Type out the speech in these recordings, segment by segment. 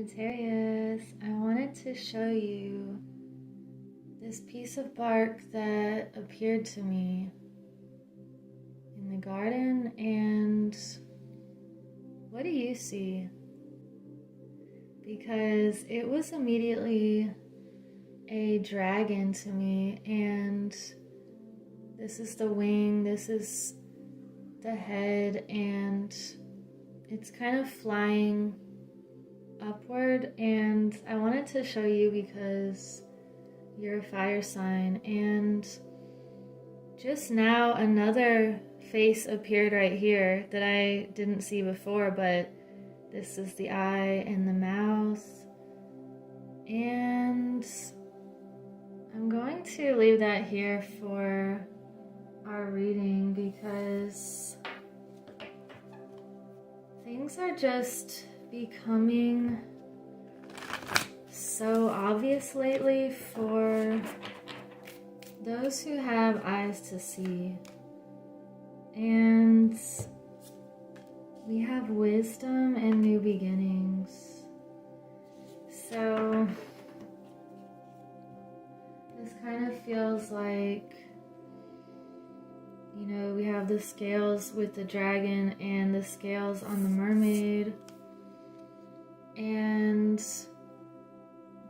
Sagittarius, I wanted to show you this piece of bark that appeared to me in the garden, and what do you see? Because it was immediately a dragon to me, and this is the wing, this is the head, and it's kind of flying upward. And I wanted to show you because you're a fire sign, and just now another face appeared right here that I didn't see before, but this is the eye and the mouth. And I'm going to leave that here for our reading because things are just becoming so obvious lately for those who have eyes to see. And we have wisdom and new beginnings. So this kind of feels like, you know, we have the scales with the dragon and the scales on the mermaid. And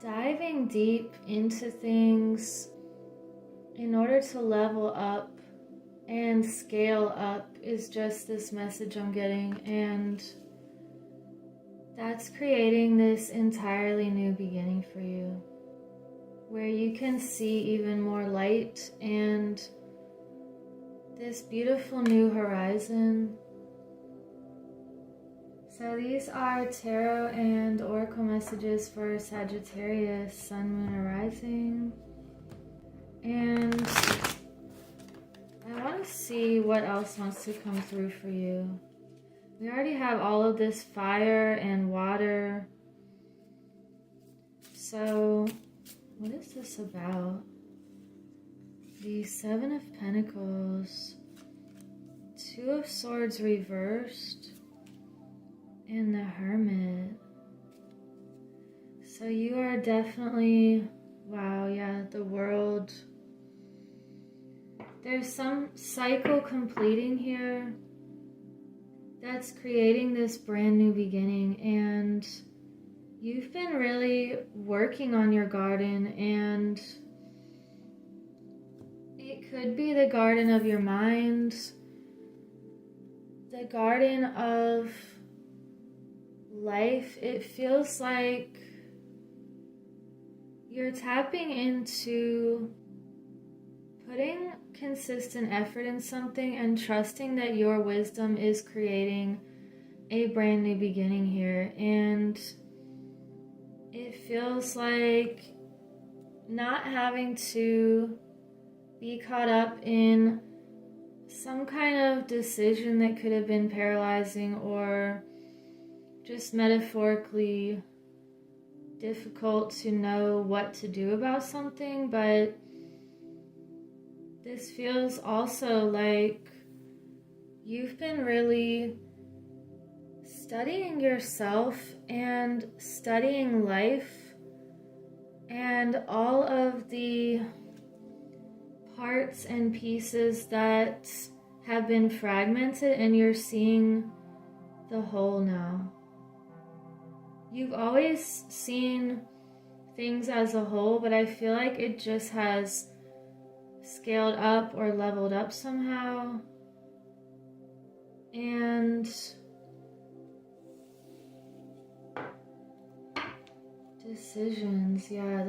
diving deep into things in order to level up and scale up is just this message I'm getting, and that's creating this entirely new beginning for you, where you can see even more light and this beautiful new horizon. So these are tarot and oracle messages for Sagittarius, Sun, Moon, or Rising. And I want to see what else wants to come through for you. We already have all of this fire and water. So what is this about? The Seven of Pentacles, Two of Swords reversed, and the Hermit. So you are definitely, wow, yeah, the world. There's some cycle completing here that's creating this brand new beginning, and you've been really working on your garden, and it could be the garden of your mind, the garden of life. It feels like you're tapping into putting consistent effort in something and trusting that your wisdom is creating a brand new beginning here. And it feels like not having to be caught up in some kind of decision that could have been paralyzing or just metaphorically difficult to know what to do about something. But this feels also like you've been really studying yourself and studying life and all of the parts and pieces that have been fragmented, and you're seeing the whole now. You've always seen things as a whole, but I feel like it just has scaled up or leveled up somehow. And decisions, yeah,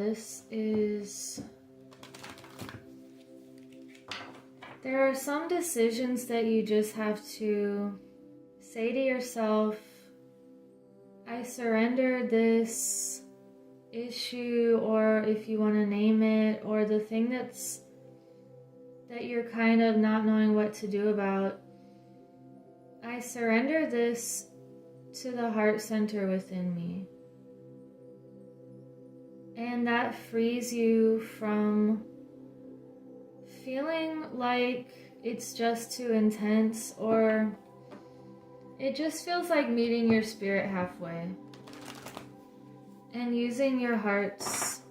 there are some decisions that you just have to say to yourself, I surrender this issue, or if you want to name it, or the thing that you're kind of not knowing what to do about. I surrender this to the heart center within me. And that frees you from feeling like it's just too intense, or it just feels like meeting your spirit halfway. and using your heart's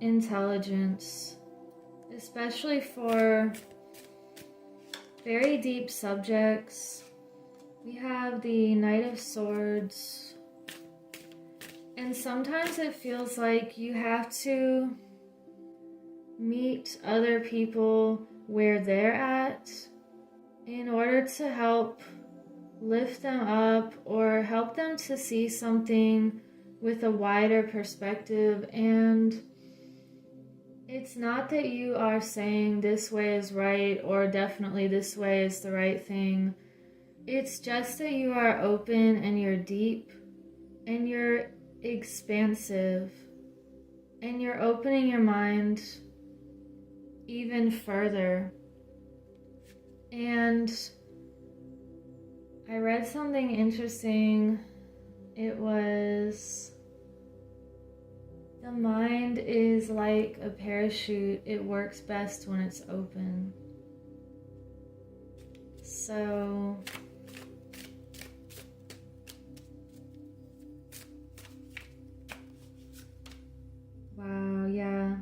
intelligence, especially for very deep subjects. We have the Knight of Swords, and sometimes it feels like you have to meet other people where they're at in order to help lift them up or help them to see something with a wider perspective. And it's not that you are saying this way is right or definitely this way is the right thing. It's just that you are open and you're deep and you're expansive and you're opening your mind even further. And I read something interesting. It was, the mind is like a parachute. It works best when it's open. So wow, yeah.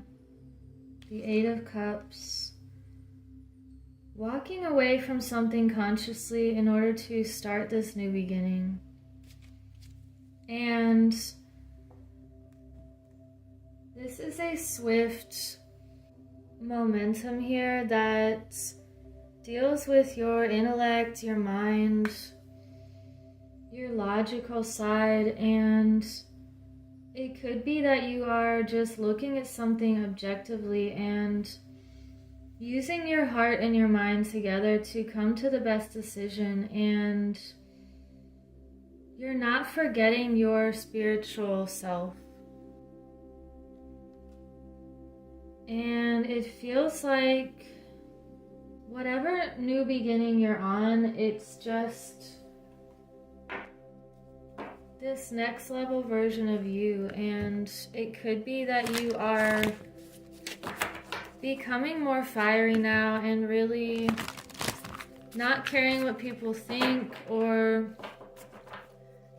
The Eight of Cups. Walking away from something consciously in order to start this new beginning. And this is a swift momentum here that deals with your intellect, your mind, your logical side, and it could be that you are just looking at something objectively and using your heart and your mind together to come to the best decision, and you're not forgetting your spiritual self. And it feels like whatever new beginning you're on, it's just this next level version of you. And it could be that you are becoming more fiery now and really not caring what people think. Or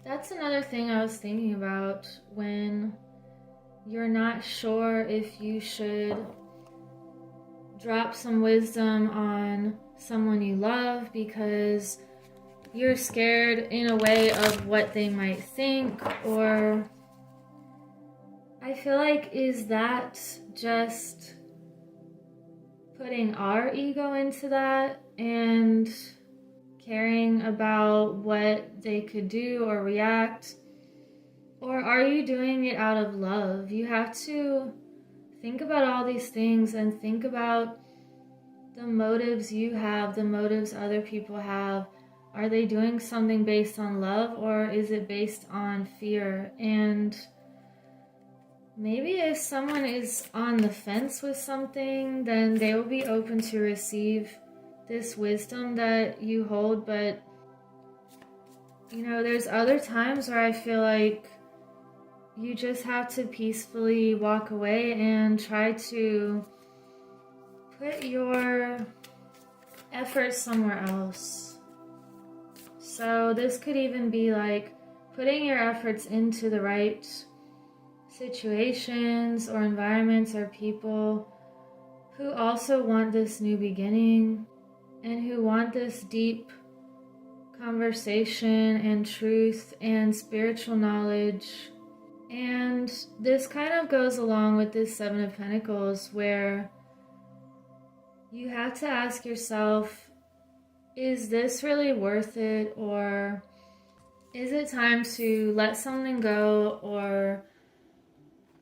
that's another thing I was thinking about, when you're not sure if you should drop some wisdom on someone you love because you're scared in a way of what they might think. Or I feel like, is that just putting our ego into that and caring about what they could do or react? Or are you doing it out of love? You have to think about all these things and think about the motives you have, the motives other people have. Are they doing something based on love, or is it based on fear? And maybe if someone is on the fence with something, then they will be open to receive this wisdom that you hold. But, you know, there's other times where I feel like you just have to peacefully walk away and try to put your efforts somewhere else. So this could even be like putting your efforts into the right situations or environments or people who also want this new beginning and who want this deep conversation and truth and spiritual knowledge. And this kind of goes along with this Seven of Pentacles, where you have to ask yourself, is this really worth it? Or is it time to let something go, or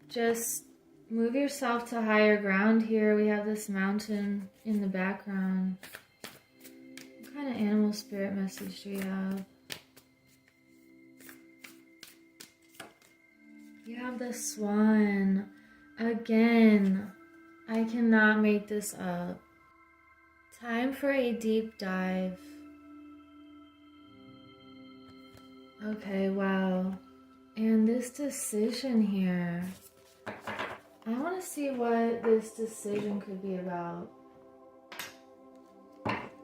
just move yourself to higher ground here? We have this mountain in the background. What kind of animal spirit message do we have? You have the swan. Again, I cannot make this up. Time for a deep dive. Okay, wow. And this decision here. I want to see what this decision could be about.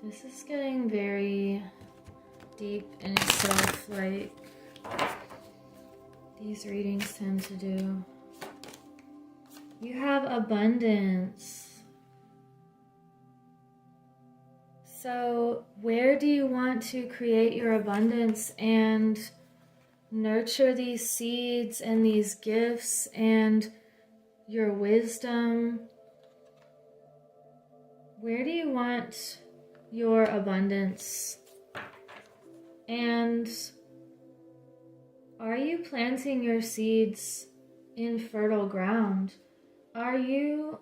This is getting very deep in itself, like these readings tend to do. You have abundance. So where do you want to create your abundance and nurture these seeds and these gifts and your wisdom? Where do you want your abundance? And are you planting your seeds in fertile ground? Are you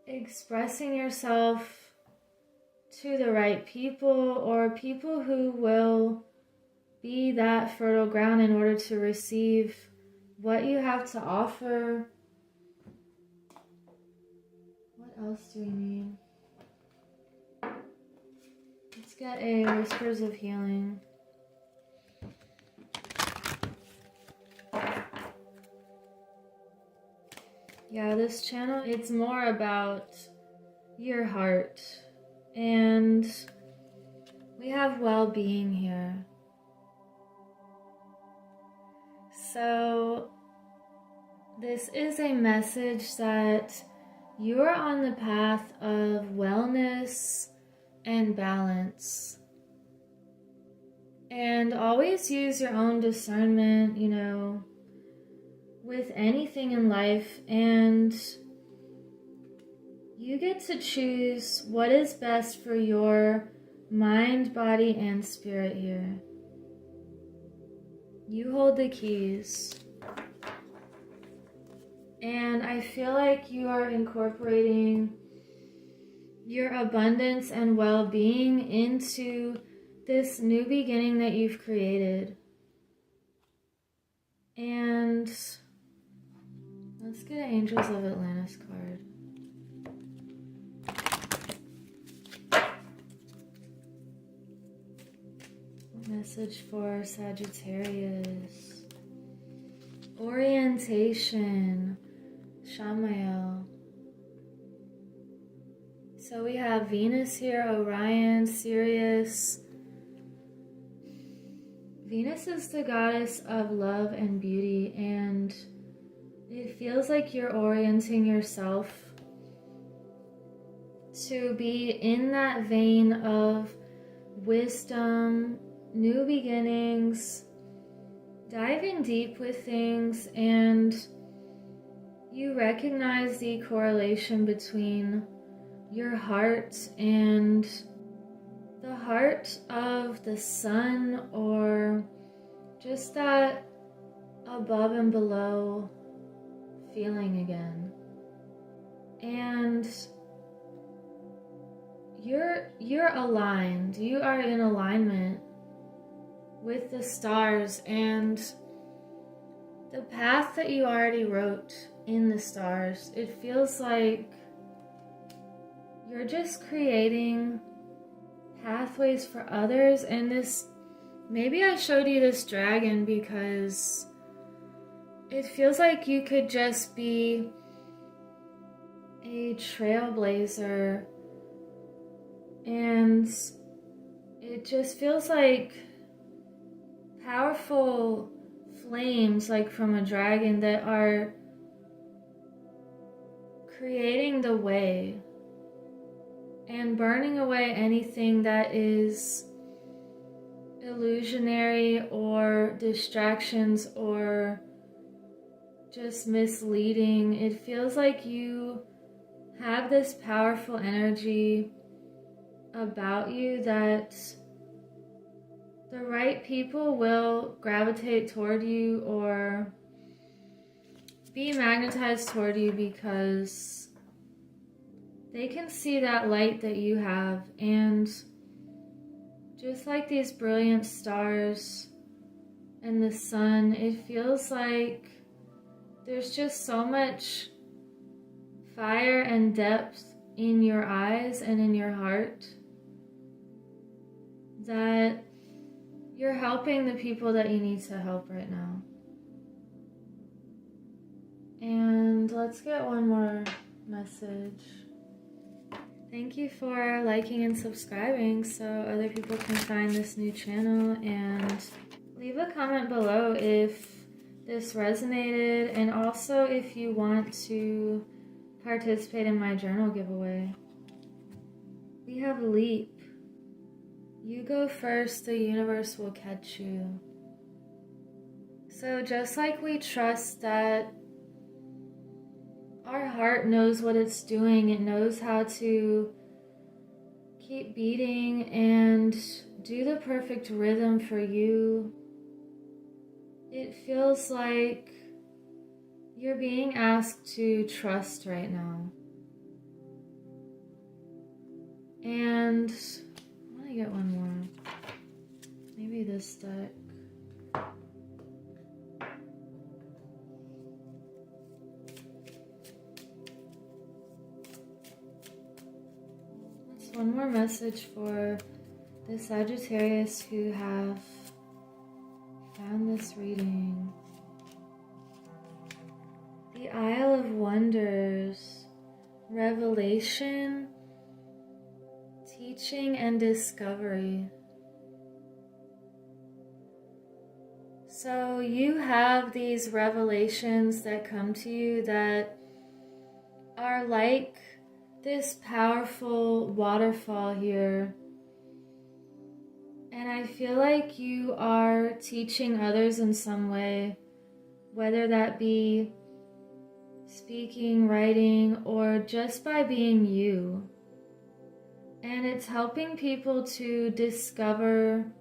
expressing yourself to the right people, or people who will be that fertile ground in order to receive what you have to offer? What else do we need? Let's get a Whispers of Healing. Yeah, this channel, it's more about your heart. And we have well-being here. So this is a message that you're on the path of wellness and balance. And always use your own discernment, you know, with anything in life, and you get to choose what is best for your mind, body, and spirit here. You hold the keys. And I feel like you are incorporating your abundance and well-being into this new beginning that you've created. And let's get an Angels of Atlantis card. Message for Sagittarius. Orientation. Shamael. So we have Venus here, Orion, Sirius. Venus is the goddess of love and beauty, and it feels like you're orienting yourself to be in that vein of wisdom, new beginnings, diving deep with things, and you recognize the correlation between your heart and the heart of the sun, or just that above and below feeling again. And you're aligned. You are in alignment with the stars and the path that you already wrote in the stars. It feels like you're just creating pathways for others. And this, maybe I showed you this dragon because it feels like you could just be a trailblazer, and it just feels like powerful flames, like from a dragon, that are creating the way and burning away anything that is illusionary or distractions or just misleading. It feels like you have this powerful energy about you that the right people will gravitate toward you or be magnetized toward you because they can see that light that you have. And just like these brilliant stars and the sun, it feels like there's just so much fire and depth in your eyes and in your heart that you're helping the people that you need to help right now. And let's get one more message. Thank you for liking and subscribing so other people can find this new channel, and leave a comment below if this resonated, and also if you want to participate in my journal giveaway. We have Leap. You go first, the universe will catch you. So just like we trust that our heart knows what it's doing, it knows how to keep beating and do the perfect rhythm for you. It feels like you're being asked to trust right now. And I want to get one more. Maybe this deck. That's one more message for the Sagittarius who have found this reading. The Isle of Wonders, revelation, teaching, and discovery. So you have these revelations that come to you that are like this powerful waterfall here. And I feel like you are teaching others in some way, whether that be speaking, writing, or just by being you. And it's helping people to discover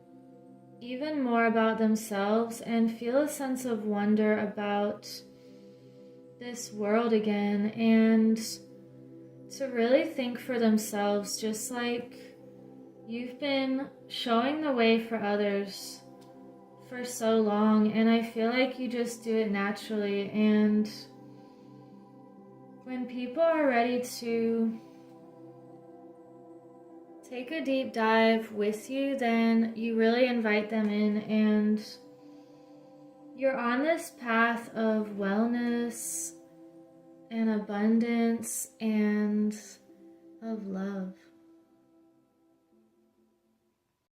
even more about themselves and feel a sense of wonder about this world again, and to really think for themselves, just like you've been showing the way for others for so long, and I feel like you just do it naturally. And when people are ready to take a deep dive with you, then you really invite them in, and you're on this path of wellness and abundance and of love.